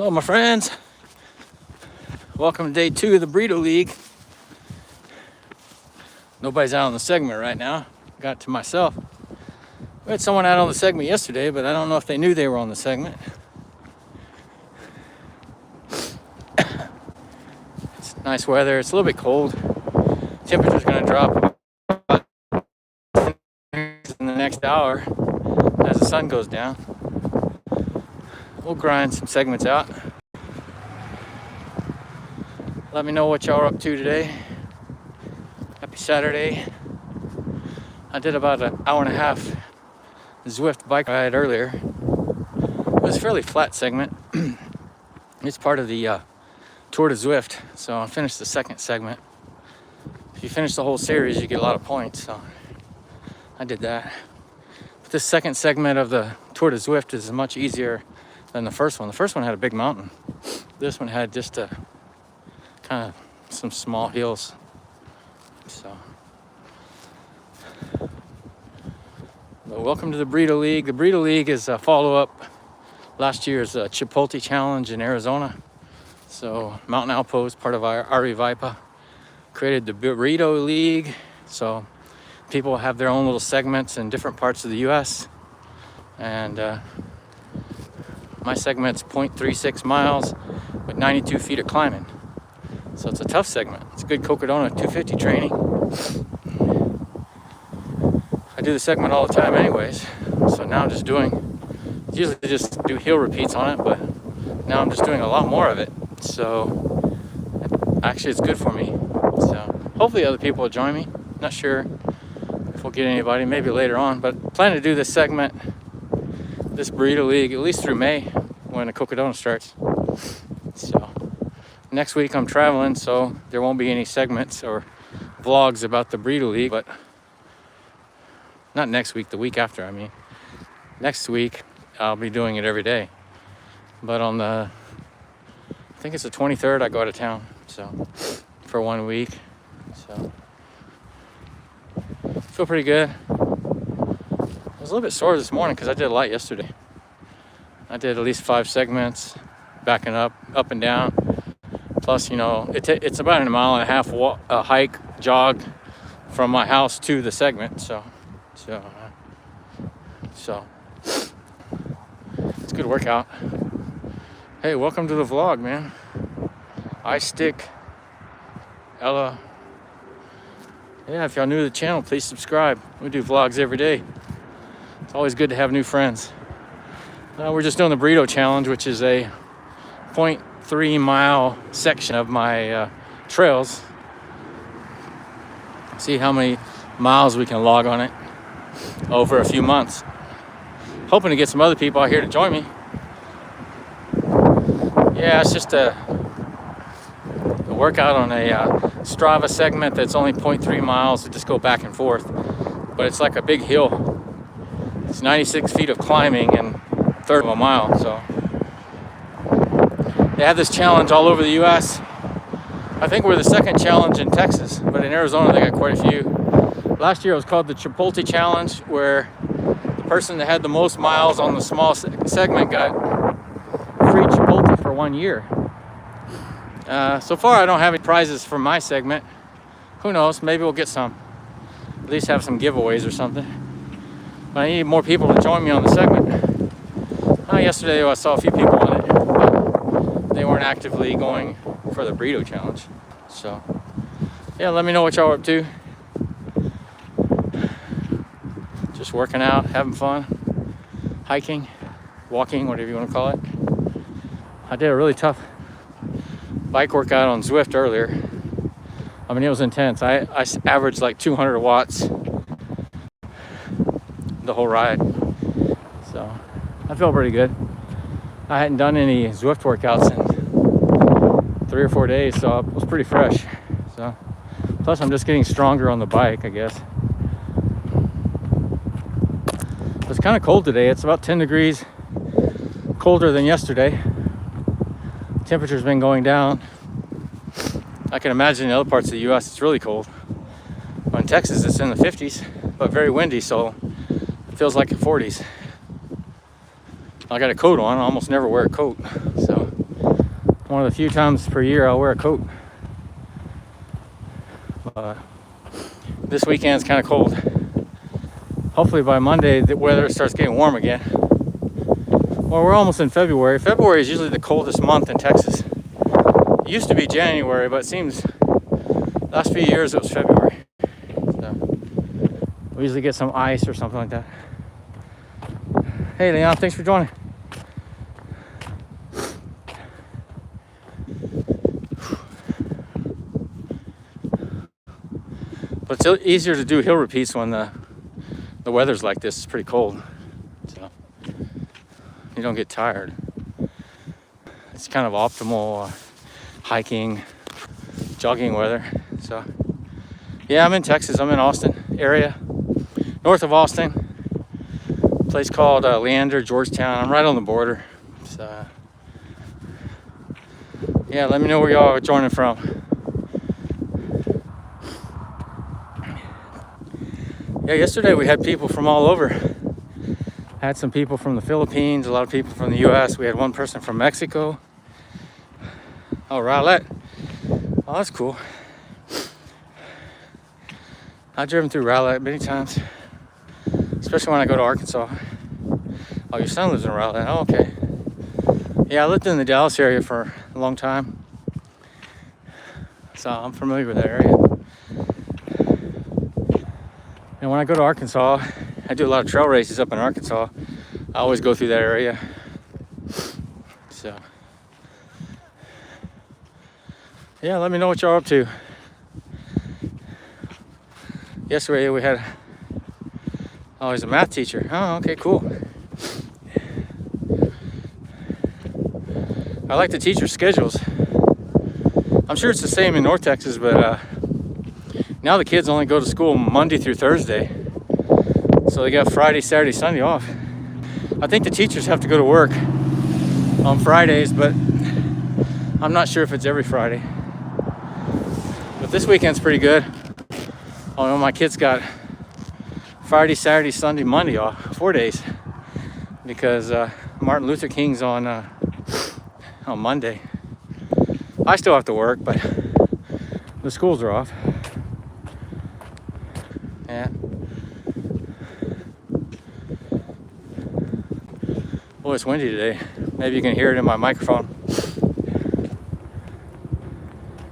Hello, my friends. Welcome to day 2 of the Burrito League. Nobody's out on the segment right now. Got it to myself. We had someone out on the segment yesterday, but I don't know if they knew they were on the segment. It's nice weather. It's a little bit cold. Temperature's going to drop about 10 degrees in the next hour as the sun goes down. We'll grind some segments out. Let me know what y'all are up to today. Happy Saturday. I did about an hour and a half Zwift bike ride earlier. It was a fairly flat segment. It's part of the Tour de Zwift, so I finished the second segment. If you finish the whole series, you get a lot of points, so I did that. But this second segment of the Tour de Zwift is much easier than the first one. The first one had a big mountain. This one had just a kind of some small hills. So, but welcome to the Burrito League. The Burrito League is a follow-up last year's Chipotle Challenge in Arizona. So Mountain Outpost, part of our Vipa, created the Burrito League. So people have their own little segments in different parts of the U.S. And my segment's 0.36 miles with 92 feet of climbing. So it's a tough segment. It's a good Cocodona 250 training. I do the segment all the time anyways. So now I'm just usually just do hill repeats on it, but now I'm just doing a lot more of it. So actually it's good for me. So hopefully other people will join me. Not sure if we'll get anybody, maybe later on, but plan to do this segment, this Burrito League, at least through May when the Cocodona starts. So next week I'm traveling, so there won't be any segments or vlogs about the Burrito League, but not next week, the week after, I mean. Next week I'll be doing it every day. But on I think it's the 23rd, I go out of town, so for 1 week. So feel pretty good. I was a little bit sore this morning because I did a lot yesterday. I did at least 5 segments, backing up and down. Plus, you know, it's about a mile and a half hike, jog from my house to the segment. So it's a good workout. Hey, welcome to the vlog, man. Stick, Ella. Yeah, if y'all new to the channel, please subscribe. We do vlogs every day. It's always good to have new friends. We're just doing the Burrito Challenge, which is a 0.3 mile section of my trails. See how many miles we can log on it over a few months. Hoping to get some other people out here to join me. Yeah, it's just a workout on a Strava segment that's only 0.3 miles to just go back and forth. But it's like a big hill. It's 96 feet of climbing and a third of a mile. So they have this challenge all over the U.S. I think we're the second challenge in Texas, but in Arizona they got quite a few. Last year it was called the Chipotle Challenge, where the person that had the most miles on the small segment got free Chipotle for 1 year. So far I don't have any prizes for my segment. Who knows, maybe we'll get some. At least have some giveaways or something. But I need more people to join me on the segment. Yesterday I saw a few people on it, but they weren't actively going for the Burrito Challenge. So yeah, let me know what y'all are up to. Just working out, having fun, hiking, walking, whatever you want to call it. I did a really tough bike workout on Zwift earlier. I mean, it was intense. I averaged like 200 watts the whole ride. So I feel pretty good. I hadn't done any Zwift workouts in 3 or 4 days, so it was pretty fresh. So plus I'm just getting stronger on the bike, I guess. It's kind of cold today. It's about 10 degrees colder than yesterday. Temperature's been going down. I can imagine in other parts of the U.S. it's really cold. Well, in Texas it's in the 50s, but very windy, so it feels like the 40s. I got a coat on. I almost never wear a coat, so one of the few times per year I'll wear a coat. This weekend's kind of cold. Hopefully by Monday the weather starts getting warm again. Well, we're almost in February. February is usually the coldest month in Texas. It used to be January, but it seems last few years it was February. So we usually get some ice or something like that. Hey Leon, thanks for joining. But it's easier to do hill repeats when the weather's like this. It's pretty cold, so you don't get tired. It's kind of optimal hiking, jogging weather. So yeah, I'm in Texas. I'm in Austin area, north of Austin, a place called Leander, Georgetown. I'm right on the border. So yeah, let me know where y'all are joining from. Yeah, yesterday we had people from all over. Had some people from the Philippines, a lot of people from the US. We had one person from Mexico. Oh, Rowlett. Oh, that's cool. I've driven through Rowlett many times, especially when I go to Arkansas. Oh, your son lives in Rowlett. Oh, okay. Yeah, I lived in the Dallas area for a long time, so I'm familiar with that area. And when I go to Arkansas, I do a lot of trail races up in Arkansas. I always go through that area. So yeah, let me know what y'all are up to. Yesterday we had, oh, he's a math teacher. Oh, okay, cool. I like the teacher schedules. I'm sure it's the same in North Texas, but now the kids only go to school Monday through Thursday. So they got Friday, Saturday, Sunday off. I think the teachers have to go to work on Fridays, but I'm not sure if it's every Friday. But this weekend's pretty good. Oh no, my kids got Friday, Saturday, Sunday, Monday off, 4 days, because Martin Luther King's on Monday. I still have to work, but the schools are off. Yeah. Boy, it's windy today. Maybe you can hear it in my microphone.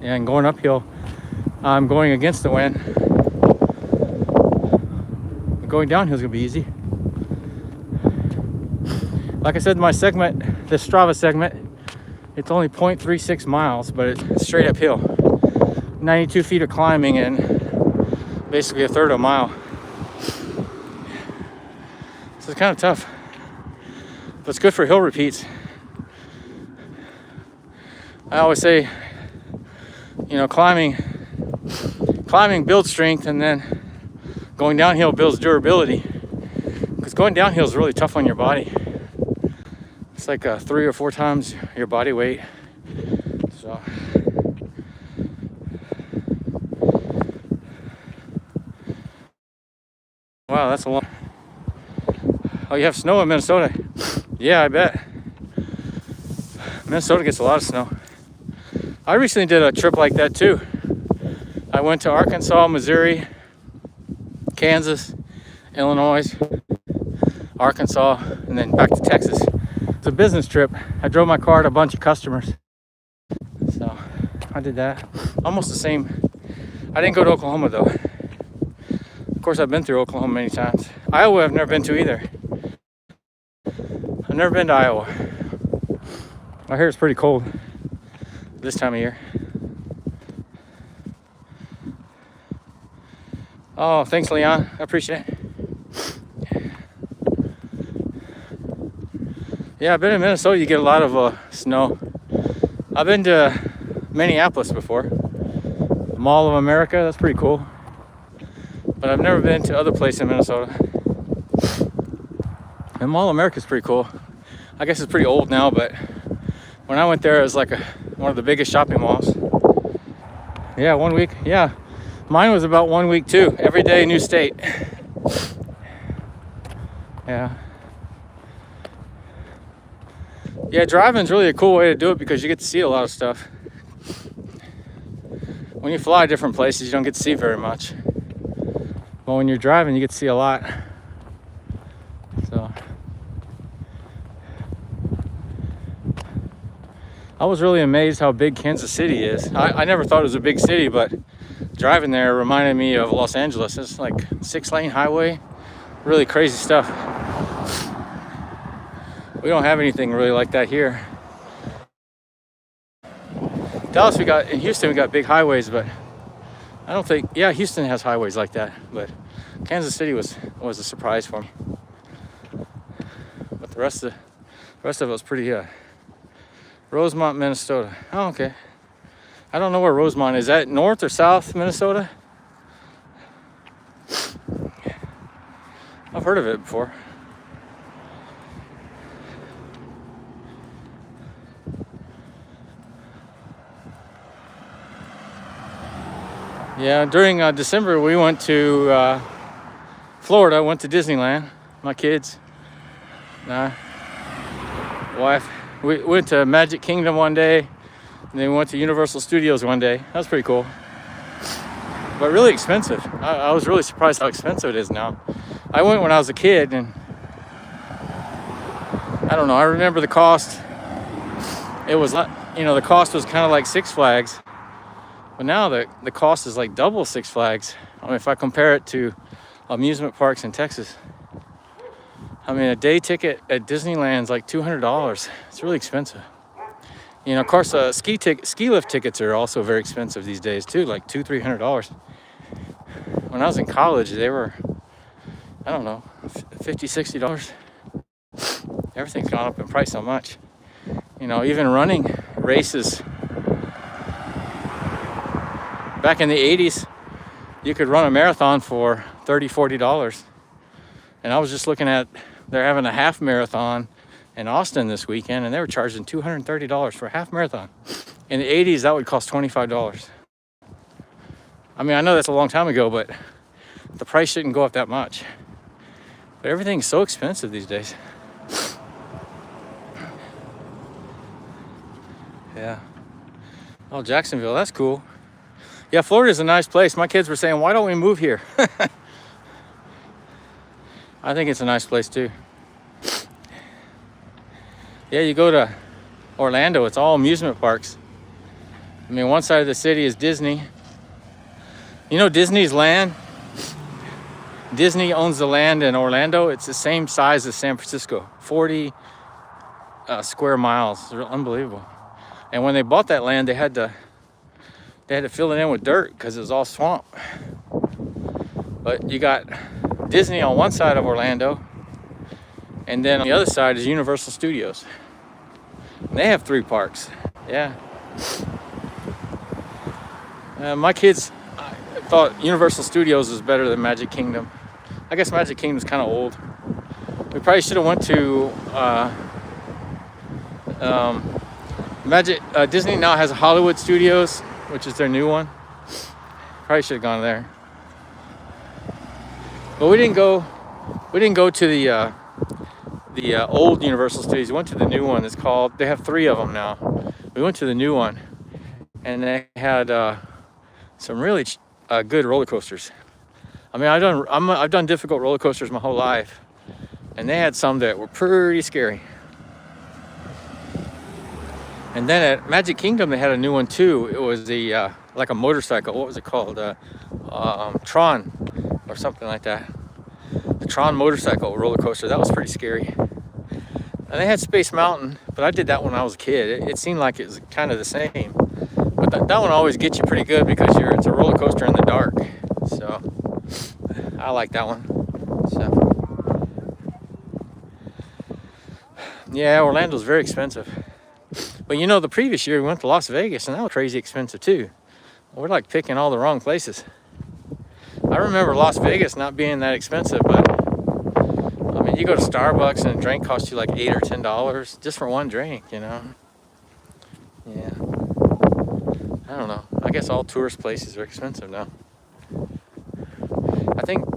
Yeah, and going uphill, I'm going against the wind. Going downhill is gonna be easy. Like I said in my segment, this Strava segment, it's only 0.36 miles, but it's straight uphill. 92 feet of climbing and basically a third of a mile. So it's kind of tough, but it's good for hill repeats. I always say, you know, climbing builds strength, and then going downhill builds durability. Because going downhill is really tough on your body. It's like 3 or 4 times your body weight. So wow, that's a long. Oh, you have snow in Minnesota? Yeah, I bet. Minnesota gets a lot of snow. I recently did a trip like that too. I went to Arkansas, Missouri, Kansas, Illinois, Arkansas, and then back to Texas. It's a business trip. I drove my car to a bunch of customers. So I did that. Almost the same. I didn't go to Oklahoma though. Of course, I've been through Oklahoma many times. Iowa I've never been to either. I've never been to Iowa. I hear it's pretty cold this time of year. Oh, thanks, Leon. I appreciate it. Yeah, I've been in Minnesota. You get a lot of snow. I've been to Minneapolis before. The Mall of America, that's pretty cool. But I've never been to other places in Minnesota. And Mall of America is pretty cool. I guess it's pretty old now, but when I went there, it was like one of the biggest shopping malls. Yeah, 1 week. Yeah, mine was about 1 week too. Every day, new state. Yeah. Yeah, driving's really a cool way to do it because you get to see a lot of stuff. When you fly different places, you don't get to see very much. But when you're driving, you get to see a lot. So I was really amazed how big Kansas City is. I never thought it was a big city, but driving there reminded me of Los Angeles. It's like 6-lane highway, really crazy stuff. We don't have anything really like that here. Dallas, in Houston, we got big highways, but I don't think, yeah, Houston has highways like that, but Kansas City was a surprise for me. But the rest of it was pretty, Rosemont, Minnesota. Oh, okay. I don't know where Rosemont is. Is that north or south Minnesota? I've heard of it before. Yeah, during December we went to Florida, went to Disneyland, my kids, wife. We went to Magic Kingdom one day, and then we went to Universal Studios one day. That was pretty cool, but really expensive. I was really surprised how expensive it is now. I went when I was a kid, and I don't know, I remember the cost. It was, the cost was kind of like Six Flags. But now the cost is like double Six Flags. I mean, if I compare it to amusement parks in Texas. I mean, a day ticket at Disneyland's like $200. It's really expensive. Of course, ski lift tickets are also very expensive these days too, like $200-300. When I was in college, they were, I don't know, $50-60. Everything's gone up in price so much. Even running races. Back in the 80s, you could run a marathon for $30-40. And I was just looking at, they're having a half marathon in Austin this weekend, and they were charging $230 for a half marathon. In the 80s, that would cost $25. I mean, I know that's a long time ago, but the price shouldn't go up that much. But everything's so expensive these days. Yeah. Oh, Jacksonville, that's cool. Yeah, Florida's a nice place. My kids were saying, why don't we move here? I think it's a nice place too. Yeah, you go to Orlando, it's all amusement parks. I mean, one side of the city is Disney. Disney's land? Disney owns the land in Orlando. It's the same size as San Francisco, 40 square miles. It's unbelievable. And when they bought that land, they had to fill it in with dirt because it was all swamp. But you got Disney on one side of Orlando, and then on the other side is Universal Studios. And they have 3 parks. Yeah. My kids thought Universal Studios was better than Magic Kingdom. I guess Magic Kingdom's kind of old. We probably should have went to Disney now has Hollywood Studios, which is their new one. Probably should have gone there. But we didn't go to the old Universal Studios. We went to the new one. They have 3 of them now. We went to the new one, and they had some really good roller coasters. I mean, I've done difficult roller coasters my whole life, and they had some that were pretty scary. And then at Magic Kingdom, they had a new one too. It was like a motorcycle. What was it called? Tron or something like that. The Tron motorcycle roller coaster. That was pretty scary. And they had Space Mountain, but I did that when I was a kid. It seemed like it was kind of the same. But that one always gets you pretty good because it's a roller coaster in the dark. So I like that one. So yeah, Orlando's very expensive. But the previous year we went to Las Vegas, and that was crazy expensive too. We're like picking all the wrong places. I remember Las Vegas not being that expensive, but I mean, you go to Starbucks and a drink costs you like $8 or $10 just for one drink, Yeah. I don't know. I guess all tourist places are expensive now.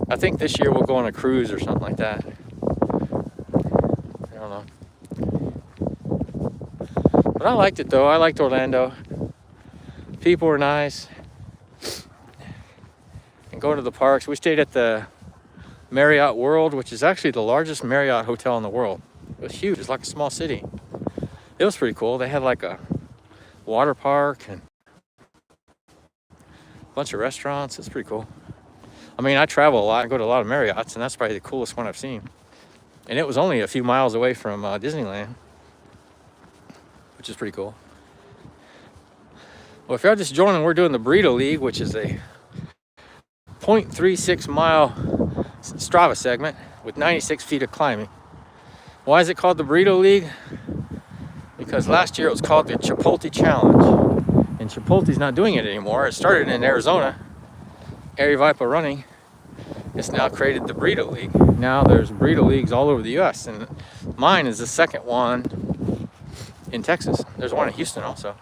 I think this year we'll go on a cruise or something like that. I don't know. But I liked it though. I liked Orlando. People were nice. And going to the parks, we stayed at the Marriott World, which is actually the largest Marriott hotel in the world. It was huge. It's like a small city. It was pretty cool. They had like a water park and a bunch of restaurants. It's pretty cool. I mean, I travel a lot and go to a lot of Marriotts, and that's probably the coolest one I've seen. And it was only a few miles away from Disneyland, which is pretty cool. Well, if y'all just joining, we're doing the Burrito League, which is a 0.36 mile Strava segment with 96 feet of climbing. Why is it called the Burrito League? Because last year it was called the Chipotle Challenge. And Chipotle's not doing it anymore. It started in Arizona. Vipa Running has now created the Burrito League. Now there's Burrito Leagues all over the U.S. and mine is the second one in Texas. There's one in Houston also.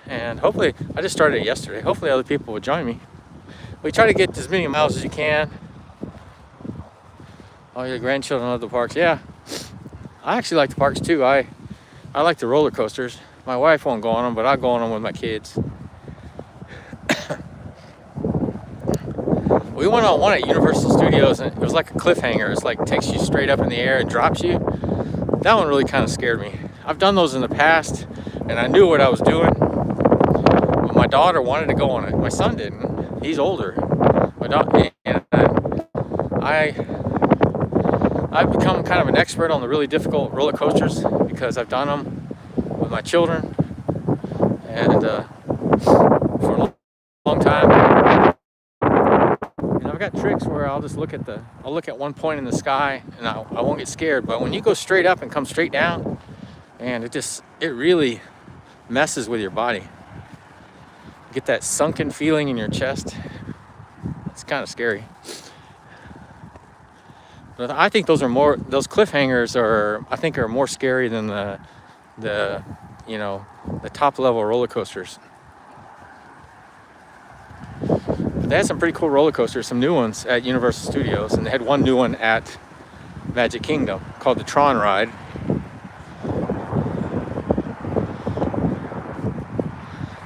And hopefully, I just started it yesterday. Hopefully other people will join me. We try to get as many miles as you can. All your grandchildren love the parks. Yeah, I actually like the parks too. I like the roller coasters. My wife won't go on them, but I'll go on them with my kids. We went on one at Universal Studios, and it was like a cliffhanger. It's like takes you straight up in the air and drops you. That one really kind of scared me. I've done those in the past, and I knew what I was doing. But my daughter wanted to go on it. My son didn't. He's older. My daughter, and I've become kind of an expert on the really difficult roller coasters because I've done them with my children, and for a long time. I've got tricks where I'll just look at one point in the sky and I won't get scared. But when you go straight up and come straight down, man, it really messes with your body. You get that sunken feeling in your chest. It's kind of scary. But I think those cliffhangers are more scary than the top level roller coasters. They had some pretty cool roller coasters, some new ones at Universal Studios, and they had one new one at Magic Kingdom called the Tron Ride.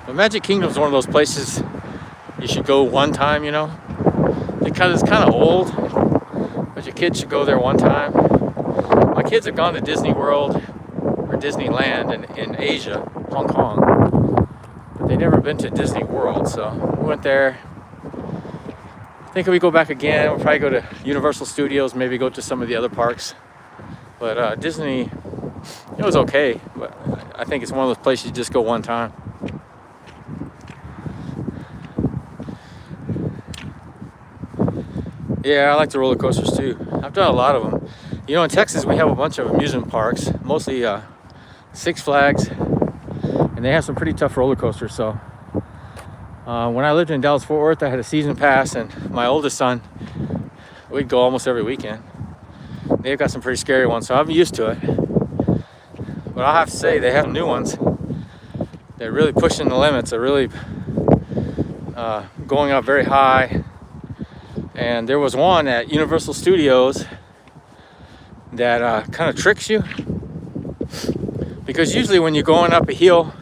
But Magic Kingdom is one of those places you should go one time, because it's kind of old, but your kids should go there one time. My kids have gone to Disney World or Disneyland in Asia, Hong Kong, but they've never been to Disney World, so we went there. I think if we go back again, we'll probably go to Universal Studios, maybe go to some of the other parks. But Disney, it was okay, but I think it's one of those places you just go one time. Yeah, I like the roller coasters too. I've done a lot of them. In Texas we have a bunch of amusement parks, mostly Six Flags, and they have some pretty tough roller coasters. So when I lived in Dallas-Fort Worth, I had a season pass, and my oldest son, we'd go almost every weekend. They've got some pretty scary ones, so I'm used to it. But I'll have to say, they have new ones. They're really pushing the limits. They're really going up very high. And there was one at Universal Studios that kind of tricks you. Because usually when you're going up a hill,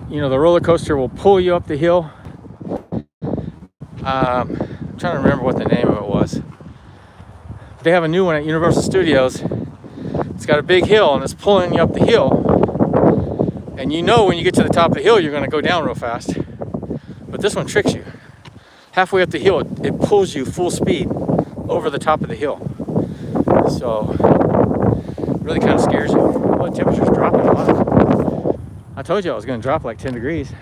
the roller coaster will pull you up the hill. I'm trying to remember what the name of it was. They have a new one at Universal Studios. It's got a big hill and it's pulling you up the hill. And when you get to the top of the hill, you're going to go down real fast. But this one tricks you. Halfway up the hill, it pulls you full speed over the top of the hill. So, it really kind of scares you. Well, the temperature's dropping a lot. I told you I was going to drop like 10 degrees.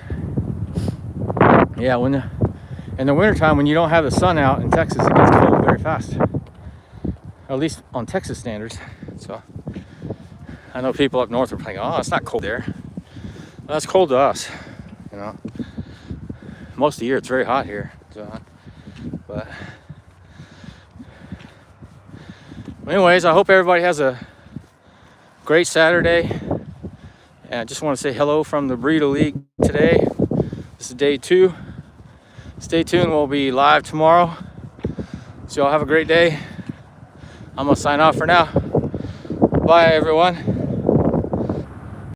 Yeah, in the wintertime, when you don't have the sun out in Texas, it gets cold very fast. Or at least on Texas standards. So, I know people up north are thinking, oh, it's not cold there. Well, it's cold to us, Most of the year, it's very hot here. So, but anyways, I hope everybody has a great Saturday. And I just want to say hello from the Burrito League today. This is day 2. Stay tuned. We'll be live tomorrow. So y'all have a great day. I'm going to sign off for now. Bye, everyone.